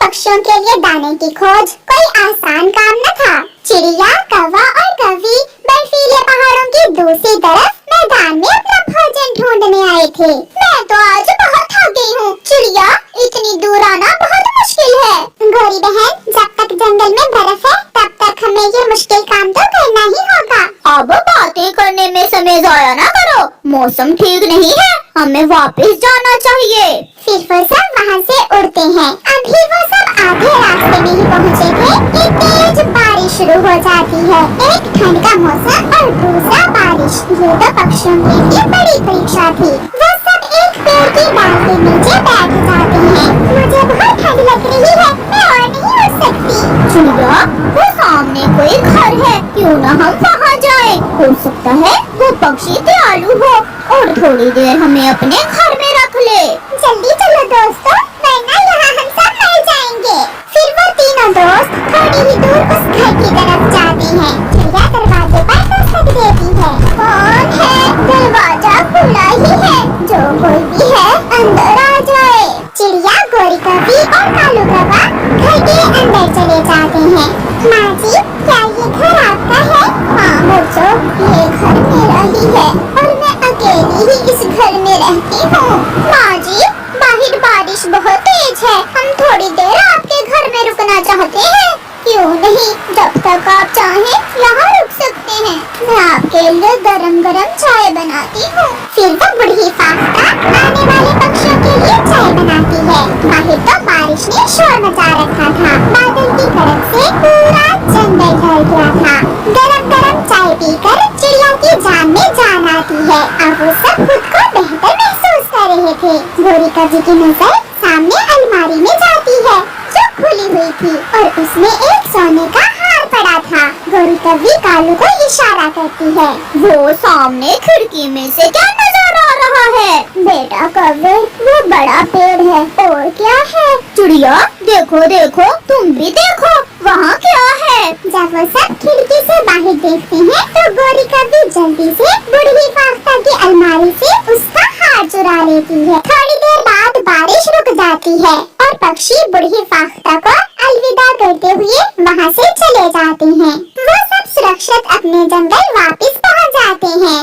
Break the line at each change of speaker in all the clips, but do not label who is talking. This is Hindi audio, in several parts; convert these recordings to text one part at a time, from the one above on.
पक्षियों के लिए दाने की खोज कोई आसान काम न था। चिड़िया, कौवा और कौवी बर्फीले पहाड़ों की दूसरी तरफ मैदान में अपना भोजन ढूंढने आए थे। मैं तो आज बहुत थक गई हूँ। चिड़िया, इतनी दूर आना बहुत मुश्किल है। गौरी बहन, जब तक जंगल में बर्फ है तब तक हमें ये मुश्किल काम तो करना ही होगा।
अब बातें करने में समय जाया ना करो, मौसम ठीक नहीं है, हमें वापस जाना चाहिए।
फिर वो सब वहाँ से उड़ते हैं। अभी वो सब आधे रास्ते में ही पहुँचे थे कि तेज बारिश शुरू हो जाती है। एक ठंड का मौसम और दूसरा बारिश, ये तो पक्षियों के लिए बड़ी परीक्षा थी। वो सब एक पेड़ की डाल के नीचे बैठ जाते हैं। मुझे बहुत ठंड लग रही है, मैं और नहीं उड़ सकती।
चिड़िया, वो सामने कोई घर है, क्यों ना हम वहाँ जाए? हो सकता है वो पक्षी दयालु हो और थोड़ी देर हमें अपने घर में रख ले।
जल्दी चलो दोस्तों, वरना यहाँ हम सब मर जाएंगे। फिर वो तीनों दोस्त थोड़ी ही दूर उस घर की तरफ जाते हैं। चिड़िया दरवाजे पर दस्तक देती है। कौन है? दरवाजा खुला ही है, जो कोई भी है अंदर आ जाए। चिड़िया, गोरी कौवी और कालू कौवा घर के अंदर चले जाते हैं। माँ जी, क्या ये घर आपका है? हाँ बच्चों, ये घर मेरा ही है और मैं अकेली ही इस घर में रहती हूँ। माँ जी, बाहर बारिश बहुत तेज है, हम थोड़ी देर आपके घर में रुकना चाहते हैं। क्यों नहीं, जब तक आप चाहें यहाँ रुक सकते हैं। मैं आपके लिए गरम गरम चाय बनाती हूँ। फिर वो बुढ़ी फाख्ता आने वाले पक्षियों के लिए चाय बनाती है। बाहर तो बारिश ने शोर मचा रखा था। बादल की गरज से पूरा जंगल ढल गया था। गरम गरम चाय पीकर चिड़िया की जान में जान आती है। अब वो सब खुद को बेहतर महसूस कर रहे थे। गोरी कौवी की नजर सामने अलमारी में जाती है जो खुली हुई थी और उसमें एक सोने का हार पड़ा था। गोरी कौवी कालू को इशारा करती है।
वो सामने खिड़की में से क्या नजर आ रहा है?
बेटा कौवे, वो बड़ा पेड़ है। और क्या है?
चिड़िया, देखो देखो, तुम भी देखो, वहाँ क्या है?
जब वो सब खिड़की से बाहर देखते हैं तो गोरी कौवी जल्दी से बुढ़ी फाख्ता की अलमारी से उसका हार चुरा लेती है। थोड़ी देर बाद बारिश रुक जाती है और पक्षी बुढ़ी फाख्ता को अलविदा करते हुए वहाँ से चले जाते हैं। वो सब सुरक्षित अपने जंगल वापस पहुँच जाते हैं।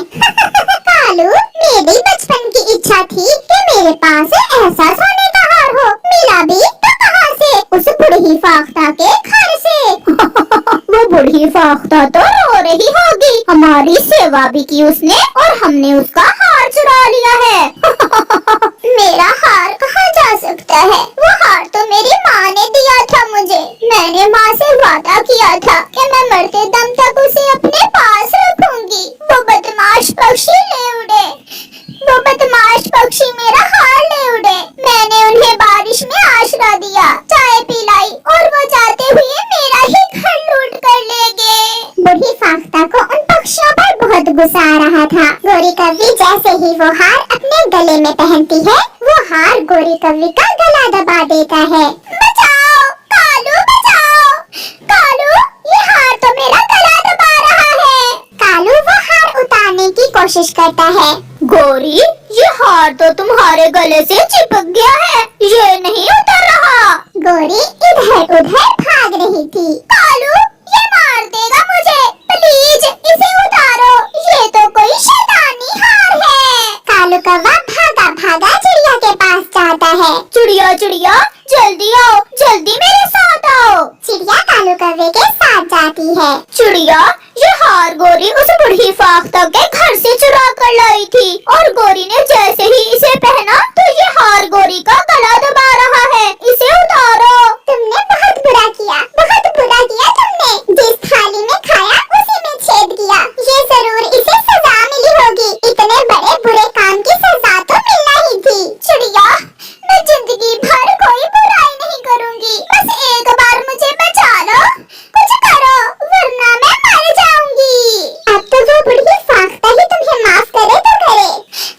कालू, मेरी बचपन की इच्छा थी कि मेरे पास ऐसा सोने का हार हो। मिला भी तो कहाँ से? उस बुढ़ी फाख्ता के घर से।
वो बुढ़ी फाख्ता तो रो रही होगी, हमारी सेवा भी की उसने और हमने उसका हार चुरा लिया है।
मेरा हार कहाँ जा सकता है? वो हार तो मेरी माँ ने दिया था मुझे। मैंने माँ से वादा किया था कि मैं मरते दम तक उसे अपने पास रखूंगी। वो बदमाश पक्षी ले उड़े। वो बदमाश पक्षी मेरा हार ले उड़े। मैंने उन्हें बारिश में आश्रय दिया, चाय पिलाई और वो जाते हुए मेरा ही घर लूट कर ले गए। बुढ़ी फाख्ता को उन पक्षियों पर बहुत गुस्सा आ रहा था। गोरी कौवी जैसे ही वो हार अपने गले में पहनती है, वो हार गोरी कौवी का गला दबा देता है। बचाओ कालू, बचाओ कालू, ये हार तो मेरा गला दबा रहा है। कालू वो हार उतारने की कोशिश करता है।
गोरी, ये हार तो तुम्हारे गले से चिपक गया है, ये नहीं उतर रहा।
गोरी इधर उधर भाग रही थी। कालू, ये मार देगा मुझे, प्लीज इसे उतारो, ये तो कोई शैतानी हार है। कालू कौवा भागा भागा चिड़िया के पास जाता है।
चिड़िया चिड़िया, जल्दी आओ, जल्दी मेरे साथ आओ।
चिड़िया कालू कौवे के साथ जाती है।
चिड़िया, ये हार गोरी उस बुढ़ी फाख्ता के घर से चुरा कर लाई थी और गोरी ने जैसे ही इसे पहना तो ये हार गोरी का गला दबा रहा है, इसे उतारो।
तुमने बहुत बुरा किया, बहुत बुरा किया तुमने। जिस थाली में खाया उसी में छेद किया। ये जरूर इसे सजा मिली होगी। इतने बड़े बुरे काम की सजा तो मिलना ही थी। चिड़िया, मैं जिंदगी भर कोई बुराई नहीं करूंगी, बस एक बार मुझे बचा लो, कुछ करो वरना मैं मर जाऊंगी। अब तो वो बुढ़ी फाख्ता ही तुम्हें माफ करे तो करे।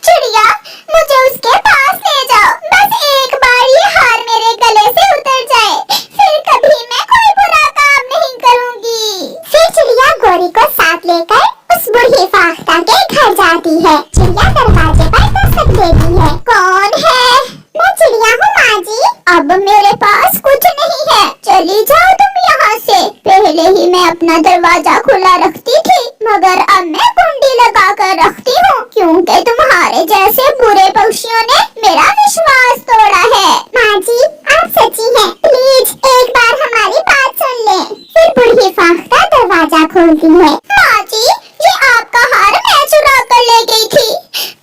चिड़िया, मुझे उसके पास ले जाओ, बस एक बार ये हार मेरे गले से उतर जाए, फिर कभी मैं कोई बुरा काम नहीं करूंगी। फिर चिड़िया गोरी को साथ लेकर उस बुढ़ी फाख्ता के घर जाती है। चिड़िया दरवाजे पर दस्तक देती है। कौन है? मैं चिड़िया हूँ माँ जी। अब मेरे पास कुछ नहीं
चली जाओ तुम यहाँ से। पहले ही मैं अपना दरवाजा खुला रखती थी, मगर अब मैं कुंडी लगा कर रखती हूँ, क्योंकि तुम्हारे जैसे बुरे पक्षियों ने मेरा विश्वास तोड़ा है।
माँ जी आप सच्ची हैं, प्लीज एक बार हमारी बात सुन लें। फिर बूढ़ी फाख्ता दरवाजा खोलती है।
माँ जी, ये आपका हार मैं चुरा कर ले गई थी,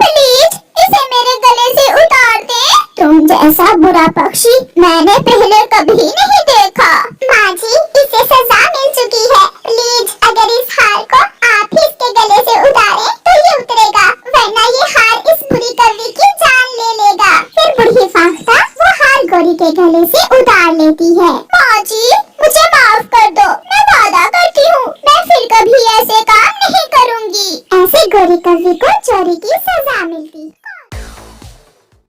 प्लीज इसे मेरे गले से उतार दें। तुम जैसा बुरा पक्षी मैंने पहले कभी नहीं देखा।
माँ जी इसे सजा मिल चुकी है, प्लीज अगर इस हार को आप ही इसके गले से उतारें तो ये उतरेगा, वरना ये हार इस बुरी कौवी की जान ले लेगा। फिर बूढ़ी फाख्ता वो हार गौरी के गले से उतार लेती है।
माँ जी मुझे माफ कर दो, मैं वादा करती हूँ मैं फिर कभी ऐसे काम नहीं करूँगी।
ऐसे गौरी कौवी को चोरी की सजा मिलती।